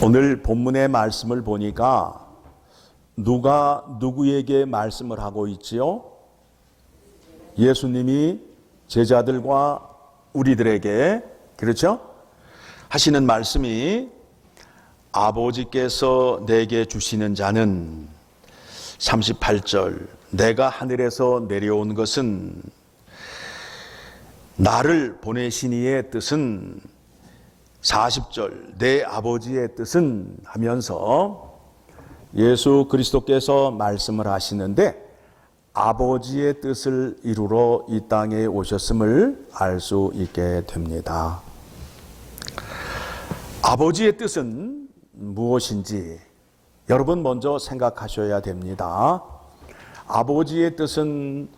오늘 본문의 말씀을 보니까 누가 누구에게 말씀을 하고 있지요? 예수님이 제자들과 우리들에게, 그렇죠? 하시는 말씀이 아버지께서 내게 주시는 자는 38절 내가 하늘에서 내려온 것은 나를 보내신 이의 뜻은 40절 내 아버지의 뜻은 하면서 예수 그리스도께서 말씀을 하시는데 아버지의 뜻을 이루러 이 땅에 오셨음을 알 수 있게 됩니다. 아버지의 뜻은 무엇인지 여러분 먼저 생각하셔야 됩니다. 아버지의 뜻은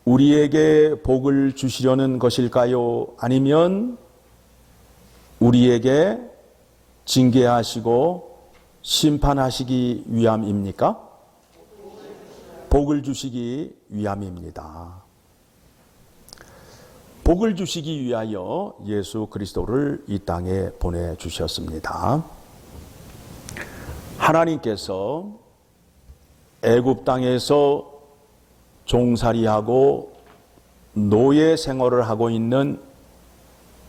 우리에게 복을 주시려는 것일까요? 아니면 우리에게 징계하시고 심판하시기 위함입니까? 복을 주시기 위함입니다. 복을 주시기 위하여 예수 그리스도를 이 땅에 보내주셨습니다. 하나님께서 애굽 땅에서 종살이하고 노예 생활을 하고 있는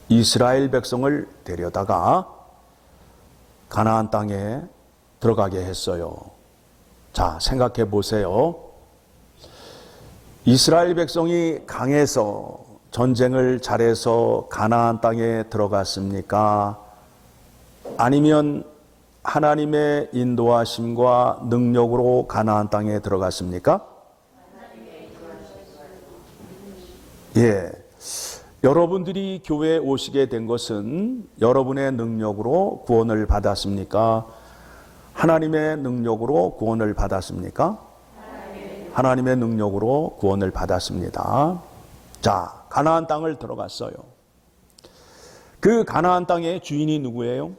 이스라엘 백성을 데려다가 가나안 땅에 들어가게 했어요. 자, 생각해 보세요. 이스라엘 백성이 강해서 전쟁을 잘해서 가나안 땅에 들어갔습니까? 아니면 하나님의 인도하심과 능력으로 가나안 땅에 들어갔습니까? 예. 여러분들이 교회에 오시게 된 것은 여러분의 능력으로 구원을 받았습니까? 하나님의 능력으로 구원을 받았습니까? 하나님의 능력으로 구원을 받았습니다. 자, 가나안 땅을 들어갔어요. 그 가나안 땅의 주인이 누구예요?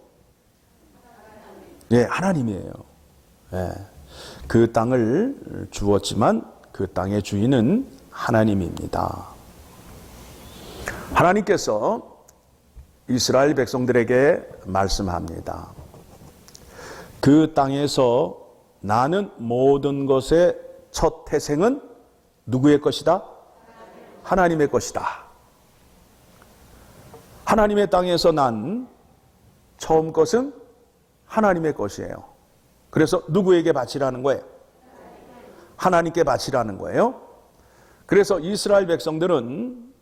네, 하나님이에요. 네. 그 땅을 주었지만 그 땅의 주인은 하나님입니다. 하나님께서 이스라엘 백성들에게 말씀합니다. 그 땅에서 나는 모든 것의 첫 태생은 누구의 것이다? 하나님의 것이다. 하나님의 땅에서 난 처음 것은 하나님의 것이에요. 그래서 누구에게 바치라는 거예요? 하나님께 바치라는 거예요. 그래서 이스라엘 백성들은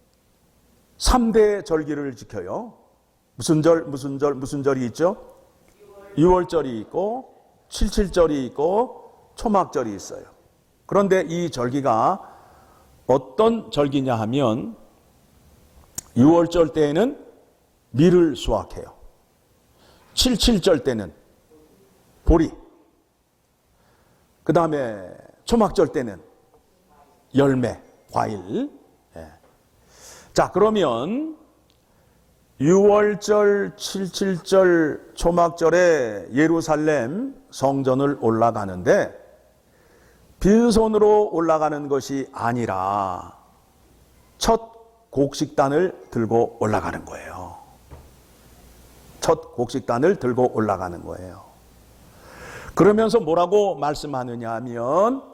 3대 절기를 지켜요. 무슨 절이 있죠? 6월절이 있고 77절이 있고 초막절이 있어요. 그런데 이 절기가 어떤 절기냐 하면 6월절 때에는 밀을 수확해요. 77절 때는 보리. 그 다음에 초막절 때는 열매, 과일. 자, 그러면 6월절, 77절, 초막절에 예루살렘 성전을 올라가는데 빈손으로 올라가는 것이 아니라 첫 곡식단을 들고 올라가는 거예요. 첫 곡식단을 들고 올라가는 거예요. 그러면서 뭐라고 말씀하느냐 하면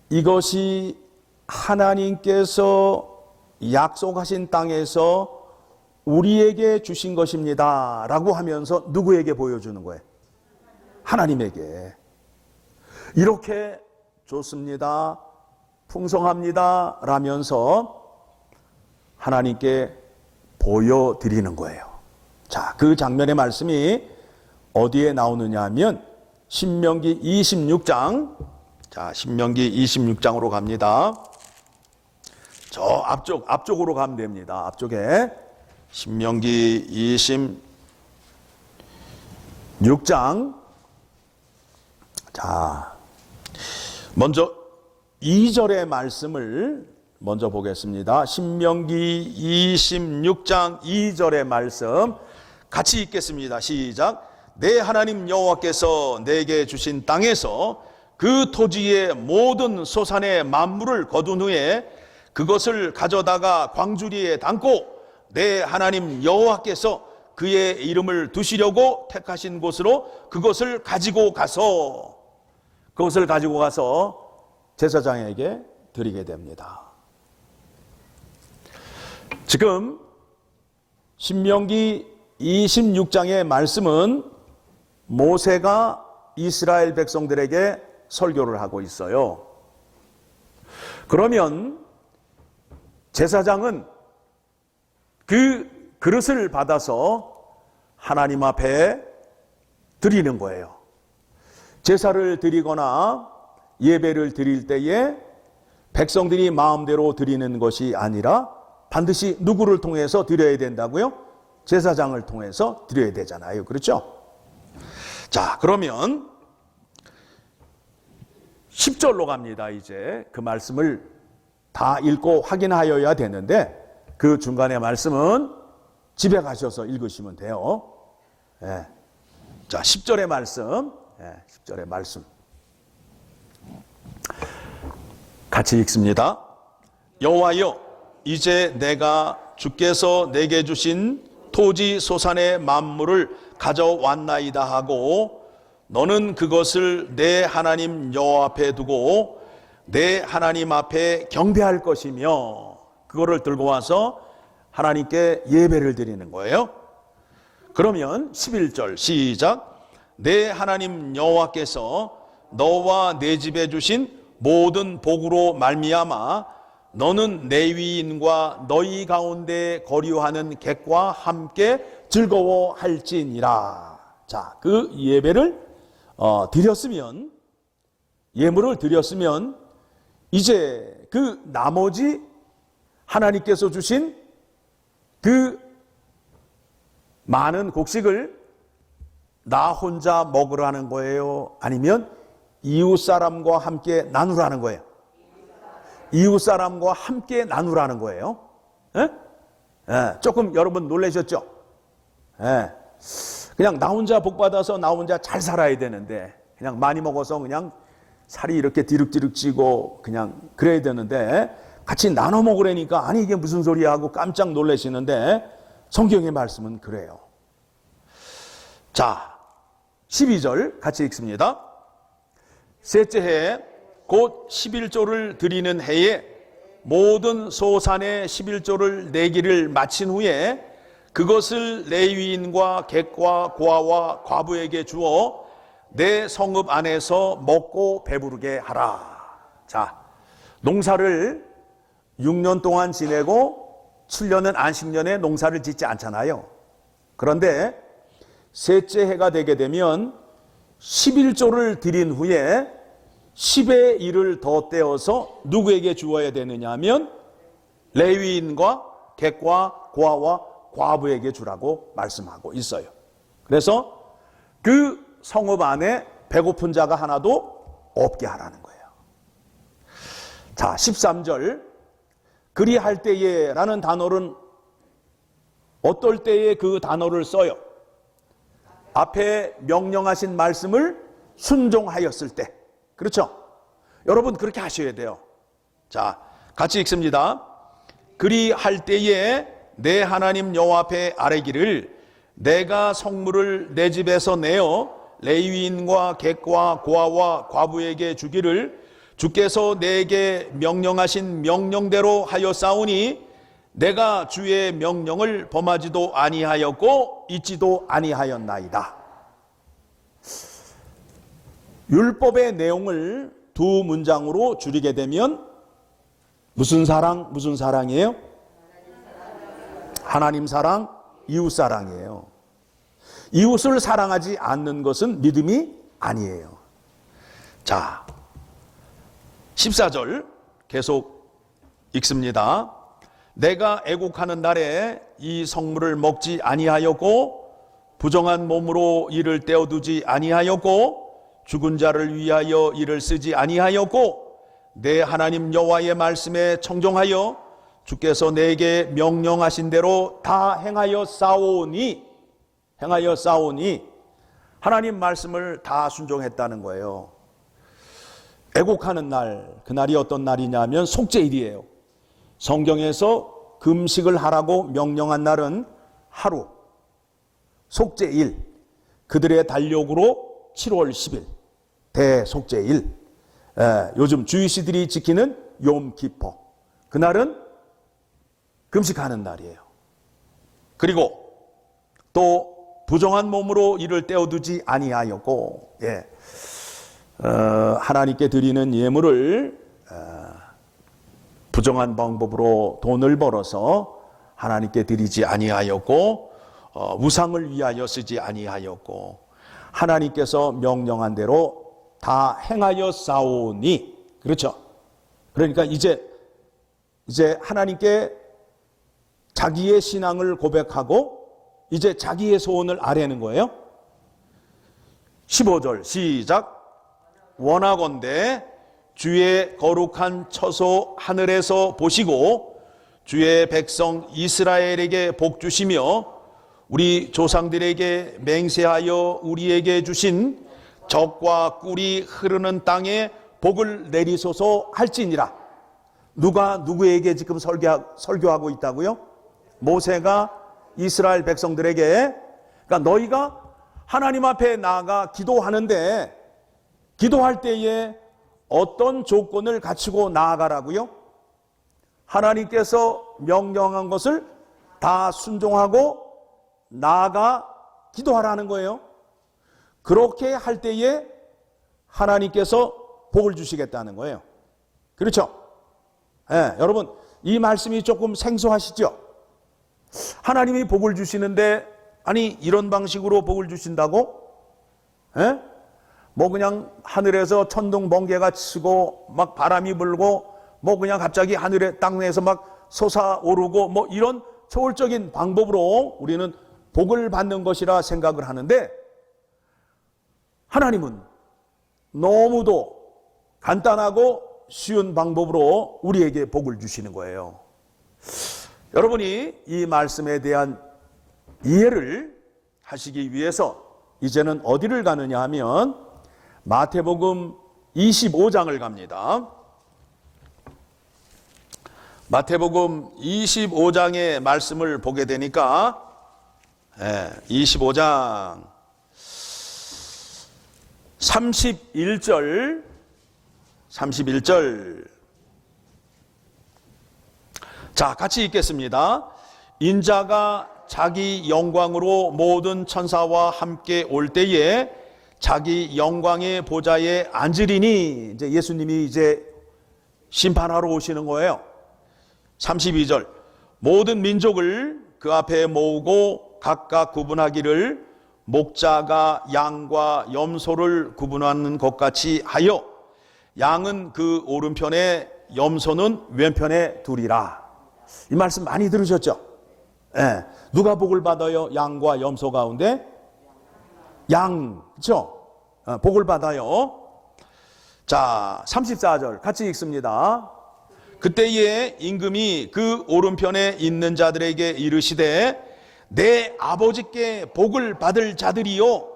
이것이 하나님께서 약속하신 땅에서 우리에게 주신 것입니다 라고 하면서 누구에게 보여주는 거예요? 하나님에게. 이렇게 좋습니다, 풍성합니다 라면서 하나님께 보여드리는 거예요. 자, 그 장면의 말씀이 어디에 나오느냐 하면 신명기 26장. 자, 신명기 26장으로 갑니다. 저 앞쪽으로 가면 됩니다. 앞쪽에 신명기 26장. 자, 먼저 2절의 말씀을 먼저 보겠습니다. 신명기 26장 2절의 말씀 같이 읽겠습니다. 시작. 내 하나님 여호와께서 내게 주신 땅에서 그 토지의 모든 소산의 만물을 거둔 후에 그것을 가져다가 광주리에 담고 내 하나님 여호와께서 그의 이름을 두시려고 택하신 곳으로 그것을 가지고 가서 제사장에게 드리게 됩니다. 지금 신명기 26장의 말씀은 모세가 이스라엘 백성들에게 설교를 하고 있어요. 그러면 제사장은 그 그릇을 받아서 하나님 앞에 드리는 거예요. 제사를 드리거나 예배를 드릴 때에 백성들이 마음대로 드리는 것이 아니라 반드시 누구를 통해서 드려야 된다고요? 제사장을 통해서 드려야 되잖아요. 그렇죠? 자, 그러면 10절로 갑니다. 이제 그 말씀을 다 읽고 확인하여야 되는데 그 중간의 말씀은 집에 가셔서 읽으시면 돼요. 예. 자, 10절의 말씀. 10절의 말씀. 같이 읽습니다. 여호와여, 이제 내가 주께서 내게 주신 토지 소산의 만물을 가져왔나이다 하고 너는 그것을 내 하나님 여호와 앞에 두고 내 하나님 앞에 경배할 것이며 그거를 들고 와서 하나님께 예배를 드리는 거예요. 그러면 11절 시작. 내 하나님 여호와께서 너와 내 집에 주신 모든 복으로 말미암아 너는 레위인과 너희 가운데 거류하는 객과 함께 즐거워할지니라. 자, 그 예배를 드렸으면, 예물을 드렸으면 이제 그 나머지 하나님께서 주신 그 많은 곡식을 나 혼자 먹으라는 거예요? 아니면 이웃 사람과 함께 나누라는 거예요? 이웃 사람과 함께 나누라는 거예요. 예? 예, 조금 여러분 놀라셨죠? 예. 그냥 나 혼자 복 받아서 나 혼자 잘 살아야 되는데 그냥 많이 먹어서 그냥 살이 이렇게 디륵디륵 찌고 그냥 그래야 되는데 같이 나눠 먹으라니까 아니 이게 무슨 소리야 하고 깜짝 놀라시는데 성경의 말씀은 그래요. 자, 12절 같이 읽습니다. 셋째 해 곧 11조를 드리는 해에 모든 소산의 11조를 내기를 마친 후에 그것을 레위인과 객과 고아와 과부에게 주어 내 성읍 안에서 먹고 배부르게 하라. 자, 농사를 6년 동안 지내고 7년은 안식년에 농사를 짓지 않잖아요. 그런데 셋째 해가 되게 되면 11조를 드린 후에 10의 1을 더 떼어서 누구에게 주어야 되느냐 하면 레위인과 객과 고아와 과부에게 주라고 말씀하고 있어요. 그래서 그 성읍 안에 배고픈 자가 하나도 없게 하라는 거예요. 자, 13절 그리할 때에 라는 단어는 어떨 때에 그 단어를 써요? 앞에 명령하신 말씀을 순종하였을 때. 그렇죠? 여러분 그렇게 하셔야 돼요. 자, 같이 읽습니다. 그리할 때에 내 하나님 여호와 앞에 아뢰기를 내가 성물을 내 집에서 내어 레위인과 객과 고아와 과부에게 주기를 주께서 내게 명령하신 명령대로 하였사오니 내가 주의 명령을 범하지도 아니하였고 잊지도 아니하였나이다. 율법의 내용을 두 문장으로 줄이게 되면 무슨 사랑이에요? 하나님 사랑, 이웃 사랑이에요. 이웃을 사랑하지 않는 것은 믿음이 아니에요. 자, 14절 계속 읽습니다. 내가 애국하는 날에 이 성물을 먹지 아니하였고 부정한 몸으로 이를 떼어두지 아니하였고 죽은 자를 위하여 이를 쓰지 아니하였고 내 하나님 여호와의 말씀에 청종하여 주께서 내게 명령하신 대로 다 행하여 싸우니 하나님 말씀을 다 순종했다는 거예요. 애곡하는 날, 그날이 어떤 날이냐면 속죄일이에요. 성경에서 금식을 하라고 명령한 날은 하루, 속죄일, 그들의 달력으로 7월 10일 대속죄일, 요즘 주이시들이 지키는 욤키포, 그날은 금식하는 날이에요. 그리고 또 부정한 몸으로 이를 떼어두지 아니하였고, 하나님께 드리는 예물을 부정한 방법으로 돈을 벌어서 하나님께 드리지 아니하였고, 우상을 위하여 쓰지 아니하였고, 하나님께서 명령한 대로 다 행하여 싸우니, 그렇죠? 그러니까 이제 하나님께 자기의 신앙을 고백하고 이제 자기의 소원을 아뢰는 거예요. 15절 시작. 원하건대 주의 거룩한 처소 하늘에서 보시고 주의 백성 이스라엘에게 복 주시며 우리 조상들에게 맹세하여 우리에게 주신 젖과 꿀이 흐르는 땅에 복을 내리소서 할지니라. 누가 누구에게 지금 설교하고 있다고요? 모세가 이스라엘 백성들에게, 그러니까 너희가 하나님 앞에 나아가 기도하는데 기도할 때에 어떤 조건을 갖추고 나아가라고요? 하나님께서 명령한 것을 다 순종하고 나아가 기도하라는 거예요. 그렇게 할 때에 하나님께서 복을 주시겠다는 거예요. 그렇죠? 여러분, 이 말씀이 조금 생소하시죠? 하나님이 복을 주시는데, 아니 이런 방식으로 복을 주신다고? 뭐 그냥 하늘에서 천둥 번개가 치고 막 바람이 불고 뭐 그냥 갑자기 하늘에 땅에서 막 솟아오르고 뭐 이런 초월적인 방법으로 우리는 복을 받는 것이라 생각을 하는데, 하나님은 너무도 간단하고 쉬운 방법으로 우리에게 복을 주시는 거예요. 여러분이 이 말씀에 대한 이해를 하시기 위해서 이제는 어디를 가느냐 하면 마태복음 25장을 갑니다. 마태복음 25장의 말씀을 보게 되니까 25장 31절 자, 같이 읽겠습니다. 인자가 자기 영광으로 모든 천사와 함께 올 때에 자기 영광의 보좌에 앉으리니, 이제 예수님이 이제 심판하러 오시는 거예요. 32절 모든 민족을 그 앞에 모으고 각각 구분하기를 목자가 양과 염소를 구분하는 것 같이 하여 양은 그 오른편에 염소는 왼편에 두리라. 이 말씀 많이 들으셨죠? 누가 복을 받아요? 양과 염소 가운데? 양, 그렇죠? 복을 받아요. 자, 34절 같이 읽습니다. 그때에 임금이 그 오른편에 있는 자들에게 이르시되 내 아버지께 복을 받을 자들이요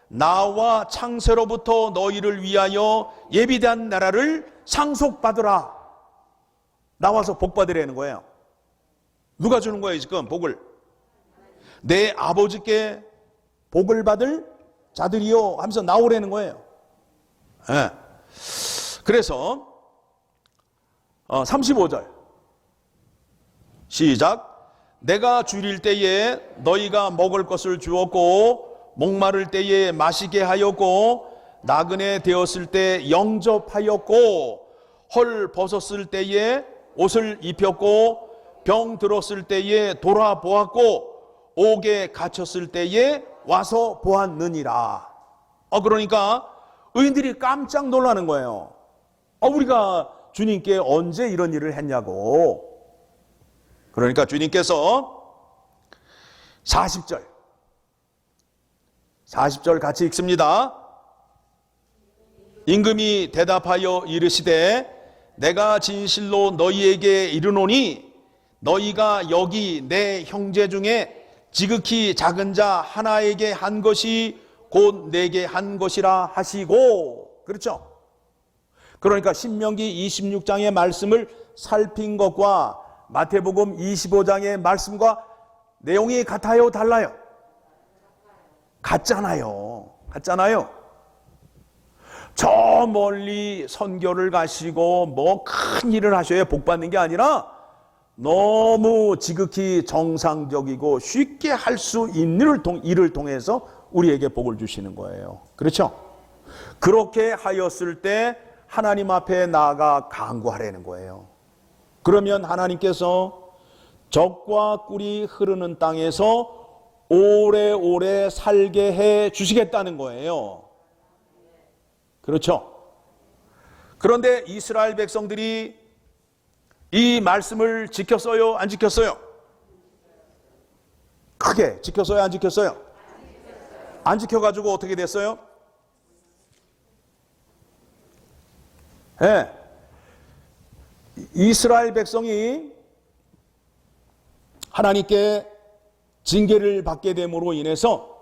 나와 창세로부터 너희를 위하여 예비된 나라를 상속받으라. 나와서 복 받으라는 거예요. 누가 주는 거예요 지금 복을? 내 아버지께 복을 받을 자들이요 하면서 나오라는 거예요. 그래서 35절 시작. 내가 줄일 때에 너희가 먹을 것을 주었고 목마를 때에 마시게 하였고 나그네 되었을 때 영접하였고 헐 벗었을 때에 옷을 입혔고 병 들었을 때에 돌아보았고 옥에 갇혔을 때에 와서 보았느니라. 그러니까 의인들이 깜짝 놀라는 거예요. 우리가 주님께 언제 이런 일을 했냐고. 그러니까 주님께서 40절 같이 읽습니다. 임금이 대답하여 이르시되 내가 진실로 너희에게 이르노니 너희가 여기 내 형제 중에 지극히 작은 자 하나에게 한 것이 곧 내게 한 것이라 하시고. 그렇죠? 그러니까 신명기 26장의 말씀을 살핀 것과 마태복음 25장의 말씀과 내용이 같아요, 달라요? 갔잖아요. 갔잖아요. 저 멀리 선교를 가시고 뭐 큰 일을 하셔야 복 받는 게 아니라 너무 지극히 정상적이고 쉽게 할 수 있는 일을 통해서 우리에게 복을 주시는 거예요. 그렇죠? 그렇게 하였을 때 하나님 앞에 나아가 간구하라는 거예요. 그러면 하나님께서 젖과 꿀이 흐르는 땅에서 오래오래 살게 해 주시겠다는 거예요. 그렇죠? 그런데 이스라엘 백성들이 이 말씀을 지켰어요? 안 지켰어요? 크게 지켰어요? 안 지켰어요? 안 지켜가지고 어떻게 됐어요? 네. 이스라엘 백성이 하나님께 징계를 받게 됨으로 인해서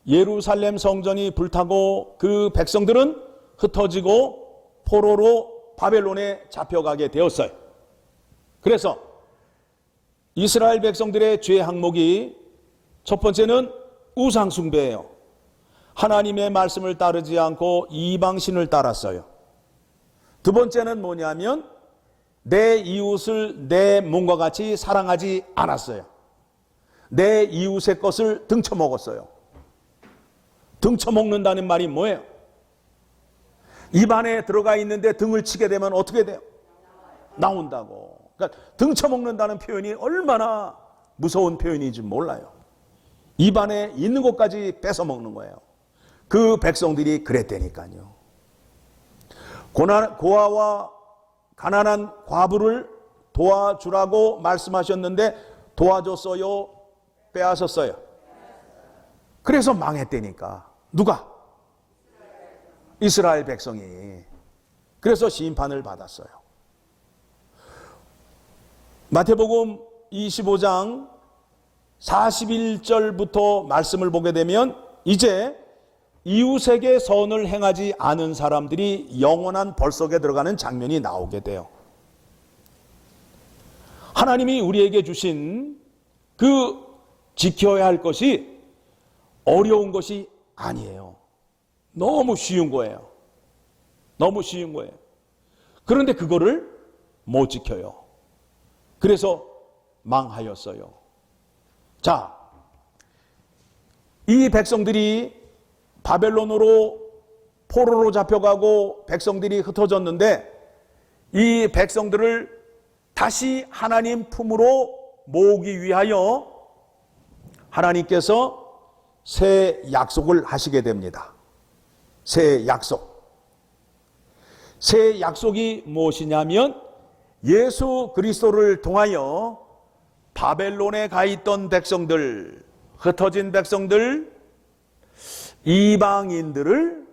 예루살렘 성전이 불타고 그 백성들은 흩어지고 포로로 바벨론에 잡혀가게 되었어요. 그래서 이스라엘 백성들의 죄 항목이 첫 번째는 우상 숭배예요. 하나님의 말씀을 따르지 않고 이방신을 따랐어요. 두 번째는 뭐냐면 내 이웃을 내 몸과 같이 사랑하지 않았어요. 내 이웃의 것을 등쳐먹었어요. 등쳐먹는다는 말이 뭐예요? 입안에 들어가 있는데 등을 치게 되면 어떻게 돼요? 나온다고. 그러니까 등쳐먹는다는 표현이 얼마나 무서운 표현인지 몰라요. 입안에 있는 것까지 뺏어먹는 거예요. 그 백성들이 그랬다니까요. 고아와 가난한 과부를 도와주라고 말씀하셨는데 도와줬어요? 빼앗았어요? 그래서 망했다니까. 누가? 이스라엘 백성이. 그래서 심판을 받았어요. 마태복음 25장 41절부터 말씀을 보게 되면 이제 이웃에게 선을 행하지 않은 사람들이 영원한 벌 속에 들어가는 장면이 나오게 돼요. 하나님이 우리에게 주신 그 지켜야 할 것이 어려운 것이 아니에요. 너무 쉬운 거예요. 너무 쉬운 거예요. 그런데 그거를 못 지켜요. 그래서 망하였어요. 자, 이 백성들이 바벨론으로 포로로 잡혀가고 백성들이 흩어졌는데 이 백성들을 다시 하나님 품으로 모으기 위하여 하나님께서 새 약속을 하시게 됩니다. 새 약속. 새 약속이 무엇이냐면 예수 그리스도를 통하여 바벨론에 가 있던 백성들, 흩어진 백성들, 이방인들을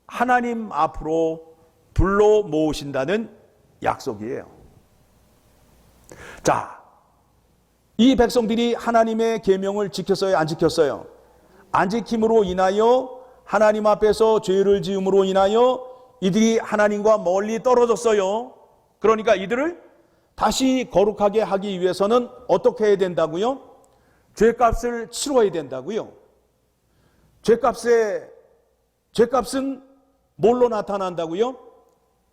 하나님 앞으로 불러 모으신다는 약속이에요. 자, 이 백성들이 하나님의 계명을 지켰어요? 안 지켰어요? 안 지킴으로 인하여 하나님 앞에서 죄를 지음으로 인하여 이들이 하나님과 멀리 떨어졌어요. 그러니까 이들을 다시 거룩하게 하기 위해서는 어떻게 해야 된다고요? 죄값을 치러야 된다고요. 죄값은 뭘로 나타난다고요?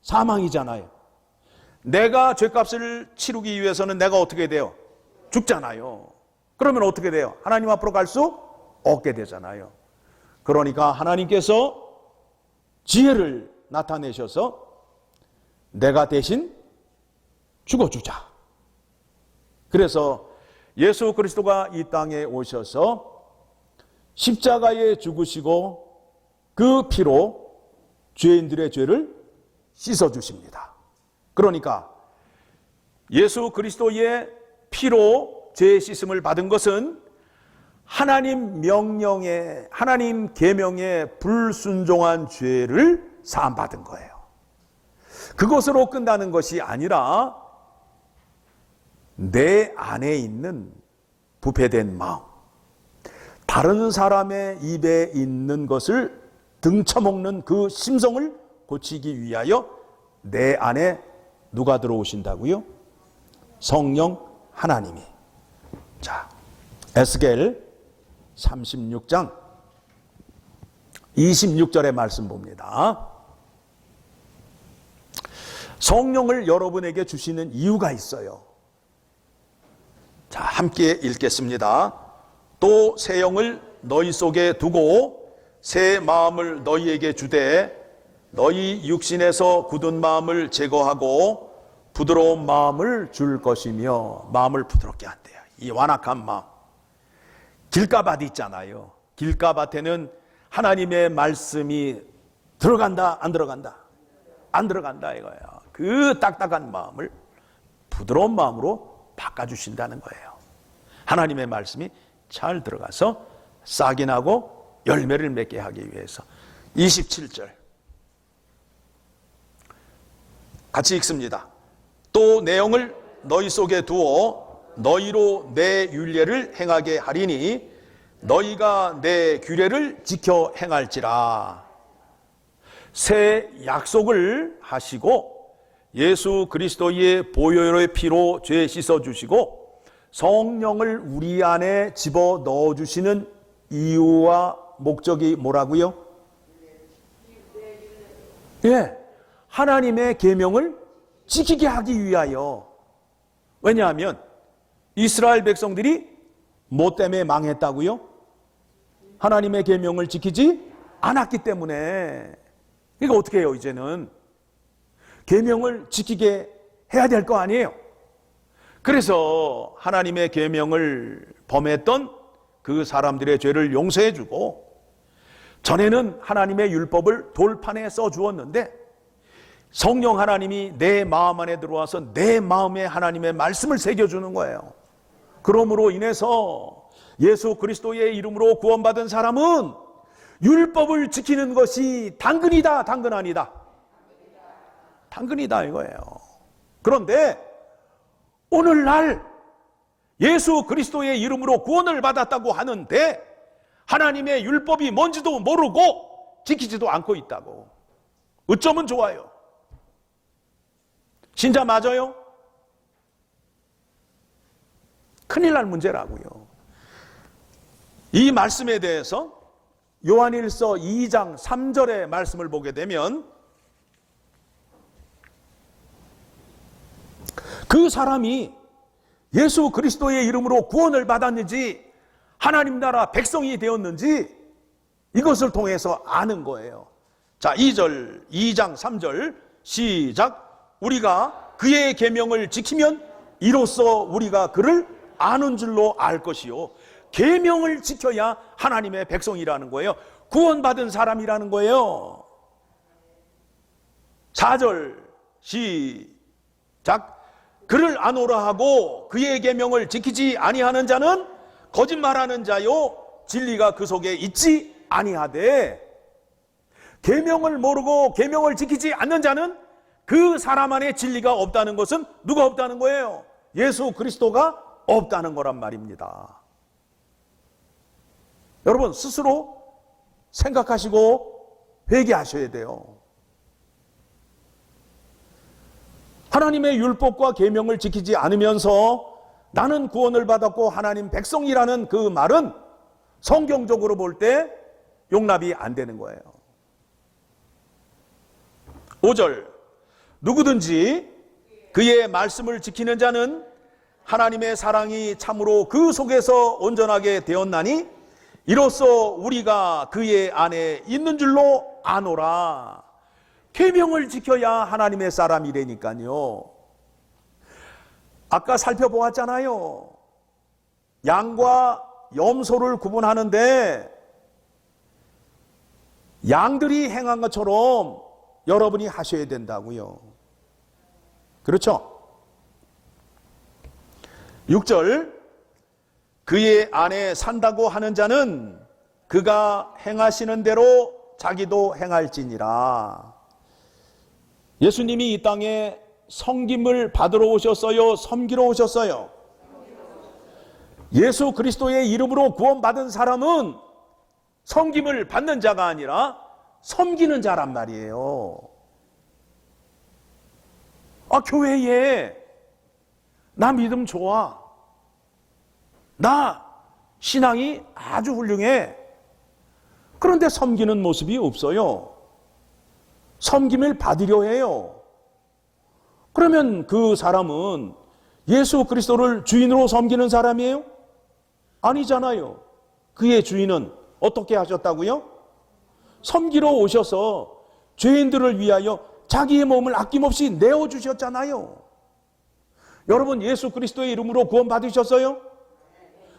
사망이잖아요. 내가 죄값을 치르기 위해서는 내가 어떻게 돼요? 죽잖아요. 그러면 어떻게 돼요? 하나님 앞으로 갈 수 없게 되잖아요. 그러니까 하나님께서 지혜를 나타내셔서 내가 대신 죽어주자. 그래서 예수 그리스도가 이 땅에 오셔서 십자가에 죽으시고 그 피로 죄인들의 죄를 씻어주십니다. 그러니까 예수 그리스도의 피로 죄 씻음을 받은 것은 하나님 명령에, 하나님 계명에 불순종한 죄를 사함받은 거예요. 그것으로 끝나는 것이 아니라 내 안에 있는 부패된 마음, 다른 사람의 입에 있는 것을 등쳐먹는 그 심성을 고치기 위하여 내 안에 누가 들어오신다고요? 성령 하나님이. 자, 에스겔 36장 26절의 말씀 봅니다. 성령을 여러분에게 주시는 이유가 있어요. 자, 함께 읽겠습니다. 또 새 영을 너희 속에 두고 새 마음을 너희에게 주되 너희 육신에서 굳은 마음을 제거하고 부드러운 마음을 줄 것이며, 마음을 부드럽게 한대요. 이 완악한 마음. 길가밭 있잖아요. 길가밭에는 하나님의 말씀이 들어간다 안 들어간다? 안 들어간다 이거예요. 그 딱딱한 마음을 부드러운 마음으로 바꿔주신다는 거예요. 하나님의 말씀이 잘 들어가서 싹이 나고 열매를 맺게 하기 위해서. 27절 같이 읽습니다. 또 내 영을 너희 속에 두어 너희로 내 율례를 행하게 하리니 너희가 내 규례를 지켜 행할지라. 새 약속을 하시고 예수 그리스도의 보혈의 피로 죄 씻어주시고 성령을 우리 안에 집어넣어 주시는 이유와 목적이 뭐라고요? 예, 하나님의 계명을 지키게 하기 위하여. 왜냐하면 이스라엘 백성들이 뭐 때문에 망했다고요? 하나님의 계명을 지키지 않았기 때문에. 그러니까 어떻게 해요? 이제는 계명을 지키게 해야 될 거 아니에요. 그래서 하나님의 계명을 범했던 그 사람들의 죄를 용서해 주고, 전에는 하나님의 율법을 돌판에 써 주었는데 성령 하나님이 내 마음 안에 들어와서 내 마음에 하나님의 말씀을 새겨주는 거예요. 그러므로 인해서 예수 그리스도의 이름으로 구원받은 사람은 율법을 지키는 것이 당근이다, 당근 아니다? 당근이다 이거예요. 그런데 오늘날 예수 그리스도의 이름으로 구원을 받았다고 하는데 하나님의 율법이 뭔지도 모르고 지키지도 않고 있다고. 어쩌면 좋아요? 진짜 맞아요? 큰일 날 문제라고요. 이 말씀에 대해서 요한일서 2장 3절의 말씀을 보게 되면 그 사람이 예수 그리스도의 이름으로 구원을 받았는지 하나님 나라 백성이 되었는지 이것을 통해서 아는 거예요. 자, 2장 3절 시작. 우리가 그의 계명을 지키면 이로써 우리가 그를 아는 줄로 알 것이요. 계명을 지켜야 하나님의 백성이라는 거예요. 구원받은 사람이라는 거예요. 4절 시작. 그를 아노라 하고 그의 계명을 지키지 아니하는 자는 거짓말하는 자요 진리가 그 속에 있지 아니하되. 계명을 모르고 계명을 지키지 않는 자는 그 사람 안에 진리가 없다는 것은 누가 없다는 거예요? 예수 그리스도가 없다는 거란 말입니다. 여러분 스스로 생각하시고 회개하셔야 돼요. 하나님의 율법과 계명을 지키지 않으면서 나는 구원을 받았고 하나님 백성이라는 그 말은 성경적으로 볼 때 용납이 안 되는 거예요. 5절 누구든지 그의 말씀을 지키는 자는 하나님의 사랑이 참으로 그 속에서 온전하게 되었나니 이로써 우리가 그의 안에 있는 줄로 아노라. 계명을 지켜야 하나님의 사람이라니까요. 아까 살펴보았잖아요. 양과 염소를 구분하는데 양들이 행한 것처럼 여러분이 하셔야 된다고요. 그렇죠? 6절 그의 안에 산다고 하는 자는 그가 행하시는 대로 자기도 행할지니라. 예수님이 이 땅에 섬김을 받으러 오셨어요? 섬기러 오셨어요? 예수 그리스도의 이름으로 구원받은 사람은 섬김을 받는 자가 아니라 섬기는 자란 말이에요. 교회에 나 믿음 좋아, 나 신앙이 아주 훌륭해, 그런데 섬기는 모습이 없어요. 섬김을 받으려 해요. 그러면 그 사람은 예수 그리스도를 주인으로 섬기는 사람이에요? 아니잖아요. 그의 주인은 어떻게 하셨다고요? 섬기러 오셔서 죄인들을 위하여 자기의 몸을 아낌없이 내어주셨잖아요. 여러분, 예수 그리스도의 이름으로 구원 받으셨어요?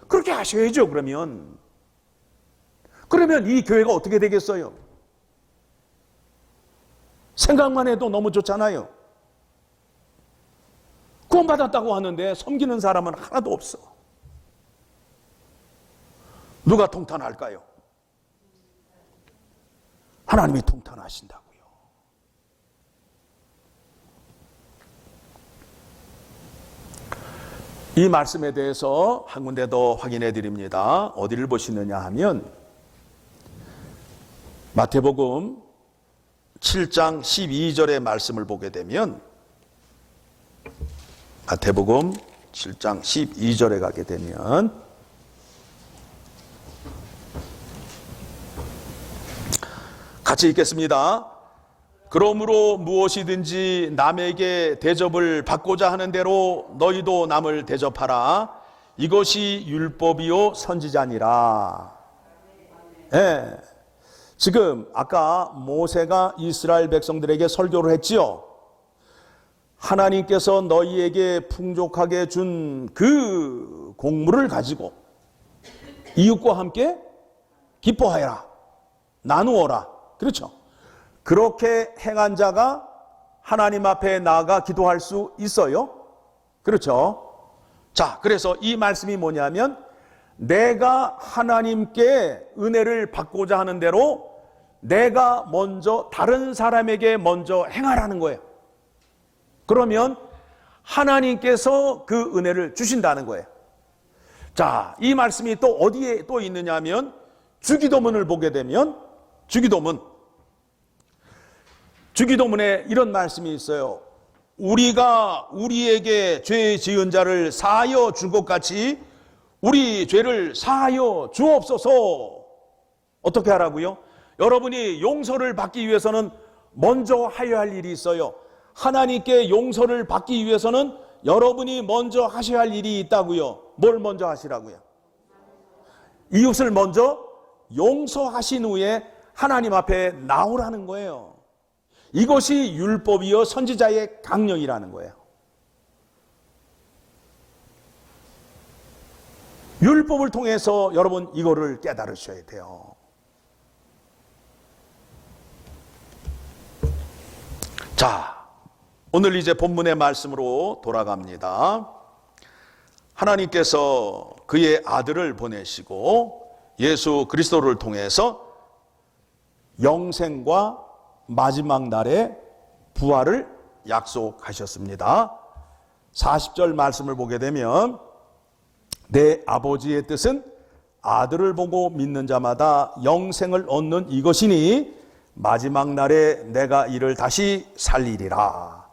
그렇게 하셔야죠. 그러면 이 교회가 어떻게 되겠어요? 생각만 해도 너무 좋잖아요. 구원 받았다고 하는데 섬기는 사람은 하나도 없어. 누가 통탄할까요? 하나님이 통탄하신다고요. 이 말씀에 대해서 한 군데 더 확인해 드립니다. 어디를 보시느냐 하면 마태복음 7장 12절의 말씀을 보게 되면, 마태복음 7장 12절에 가게 되면 같이 읽겠습니다. 그러므로 무엇이든지 남에게 대접을 받고자 하는 대로 너희도 남을 대접하라. 이것이 율법이요 선지자니라. 예. 지금 아까 모세가 이스라엘 백성들에게 설교를 했지요. 하나님께서 너희에게 풍족하게 준 그 곡물을 가지고 이웃과 함께 기뻐하여라. 나누어라. 그렇죠. 그렇게 행한 자가 하나님 앞에 나아가 기도할 수 있어요. 그렇죠. 자, 그래서 이 말씀이 뭐냐면, 내가 하나님께 은혜를 받고자 하는 대로 내가 먼저 다른 사람에게 먼저 행하라는 거예요. 그러면 하나님께서 그 은혜를 주신다는 거예요. 자, 이 말씀이 또 어디에 또 있느냐 하면 주기도문을 보게 되면 주기도문에 이런 말씀이 있어요. 우리가 우리에게 죄 지은 자를 사하여 준 것 같이 우리 죄를 사하여 주옵소서. 어떻게 하라고요? 여러분이 용서를 받기 위해서는 먼저 하여야 할 일이 있어요. 하나님께 용서를 받기 위해서는 여러분이 먼저 하셔야 할 일이 있다고요. 뭘 먼저 하시라고요? 이웃을 먼저 용서하신 후에 하나님 앞에 나오라는 거예요. 이것이 율법이요 선지자의 강령이라는 거예요. 율법을 통해서 여러분 이거를 깨달으셔야 돼요. 자, 오늘 이제 본문의 말씀으로 돌아갑니다. 하나님께서 그의 아들을 보내시고 예수 그리스도를 통해서 영생과 마지막 날의 부활을 약속하셨습니다. 40절 말씀을 보게 되면, 내 아버지의 뜻은 아들을 보고 믿는 자마다 영생을 얻는 이것이니 마지막 날에 내가 이를 다시 살리리라.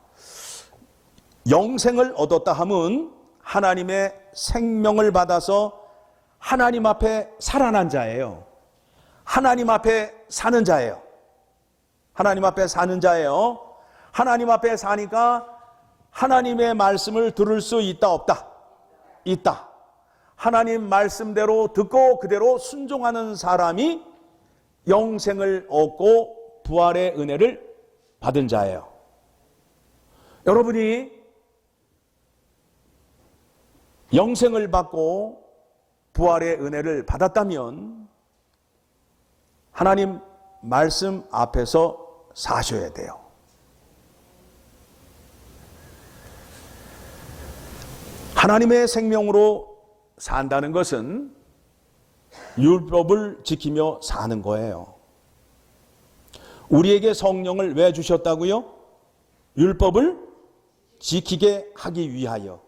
영생을 얻었다 함은 하나님의 생명을 받아서 하나님 앞에 살아난 자예요. 하나님 앞에 사는 자예요. 하나님 앞에 사는 자예요. 하나님 앞에 사니까 하나님의 말씀을 들을 수 있다 없다? 있다. 하나님 말씀대로 듣고 그대로 순종하는 사람이 영생을 얻고 부활의 은혜를 받은 자예요. 여러분이 영생을 받고 부활의 은혜를 받았다면 하나님 말씀 앞에서 사셔야 돼요. 하나님의 생명으로 산다는 것은 율법을 지키며 사는 거예요. 우리에게 성령을 왜 주셨다고요? 율법을 지키게 하기 위하여.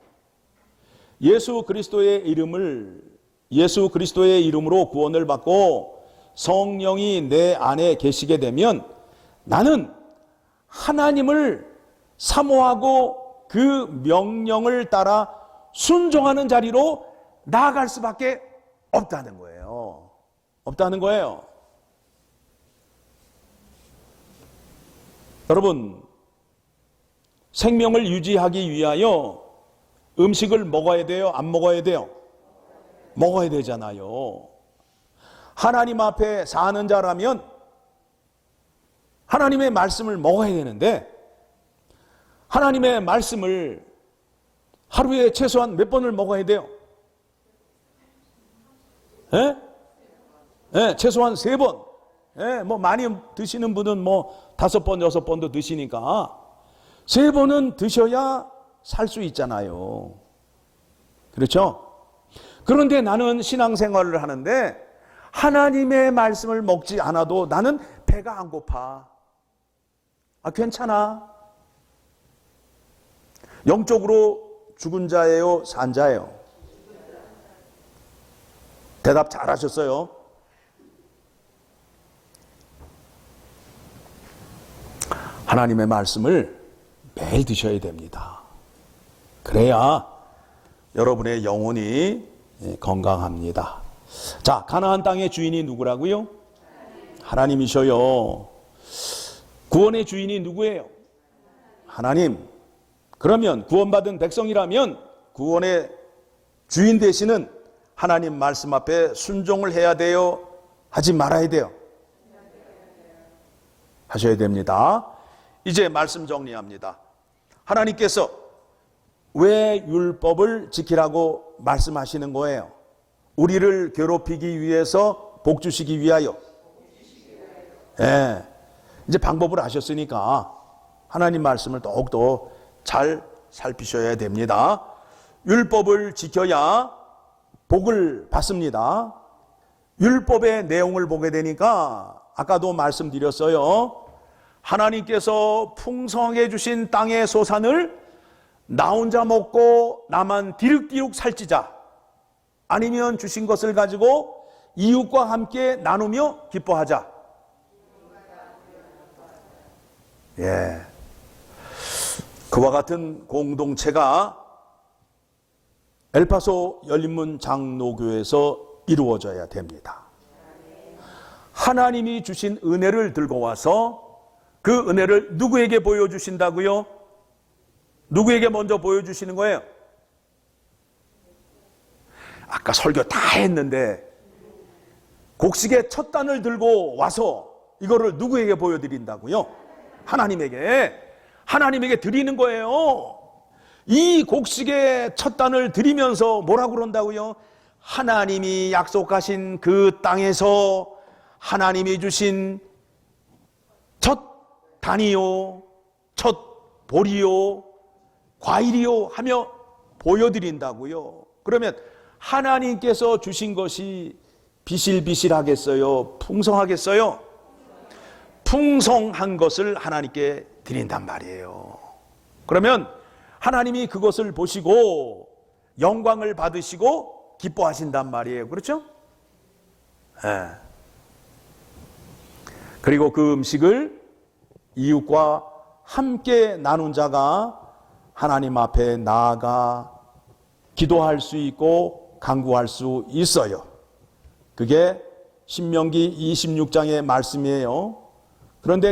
예수 그리스도의 이름으로 구원을 받고 성령이 내 안에 계시게 되면 나는 하나님을 사모하고 그 명령을 따라 순종하는 자리로 나아갈 수밖에 없다는 거예요. 없다는 거예요. 여러분, 생명을 유지하기 위하여 음식을 먹어야 돼요? 안 먹어야 돼요? 먹어야 되잖아요. 하나님 앞에 사는 자라면 하나님의 말씀을 먹어야 되는데, 하나님의 말씀을 하루에 최소한 몇 번을 먹어야 돼요? 최소한 3번. 뭐 많이 드시는 분은 뭐 5번, 6번도 드시니까 3번은 드셔야 살 수 있잖아요. 그렇죠? 그런데 나는 신앙생활을 하는데 하나님의 말씀을 먹지 않아도 나는 배가 안 고파. 괜찮아. 영적으로 죽은 자예요? 산 자예요? 대답 잘 하셨어요. 하나님의 말씀을 매일 드셔야 됩니다. 그래야 여러분의 영혼이 건강합니다. 자, 가나안 땅의 주인이 누구라고요? 하나님이셔요. 구원의 주인이 누구예요? 하나님. 그러면 구원받은 백성이라면 구원의 주인 되시는 하나님 말씀 앞에 순종을 해야 돼요? 하지 말아야 돼요? 하셔야 됩니다. 이제 말씀 정리합니다. 하나님께서 왜 율법을 지키라고 말씀하시는 거예요? 우리를 괴롭히기 위해서, 복 주시기 위하여. 이제 방법을 아셨으니까 하나님 말씀을 더욱더 잘 살피셔야 됩니다. 율법을 지켜야 복을 받습니다. 율법의 내용을 보게 되니까 아까도 말씀드렸어요. 하나님께서 풍성하게 주신 땅의 소산을 나 혼자 먹고 나만 디룩디룩 살찌자, 아니면 주신 것을 가지고 이웃과 함께 나누며 기뻐하자. 그와 같은 공동체가 엘파소 열린문 장로교에서 이루어져야 됩니다. 하나님이 주신 은혜를 들고 와서 그 은혜를 누구에게 보여주신다고요? 누구에게 먼저 보여주시는 거예요? 아까 설교 다 했는데 곡식의 첫 단을 들고 와서 이거를 누구에게 보여드린다고요? 하나님에게 드리는 거예요. 이 곡식의 첫 단을 드리면서 뭐라고 그런다고요? 하나님이 약속하신 그 땅에서 하나님이 주신 첫 단이요, 첫 보리요, 과일이요 하며 보여드린다고요. 그러면 하나님께서 주신 것이 비실비실하겠어요? 풍성하겠어요? 풍성한 것을 하나님께 드린단 말이에요. 그러면 하나님이 그것을 보시고 영광을 받으시고 기뻐하신단 말이에요. 그렇죠? 그리고 그 음식을 이웃과 함께 나눈 자가 하나님 앞에 나아가 기도할 수 있고 간구할 수 있어요. 그게 신명기 26장의 말씀이에요. 그런데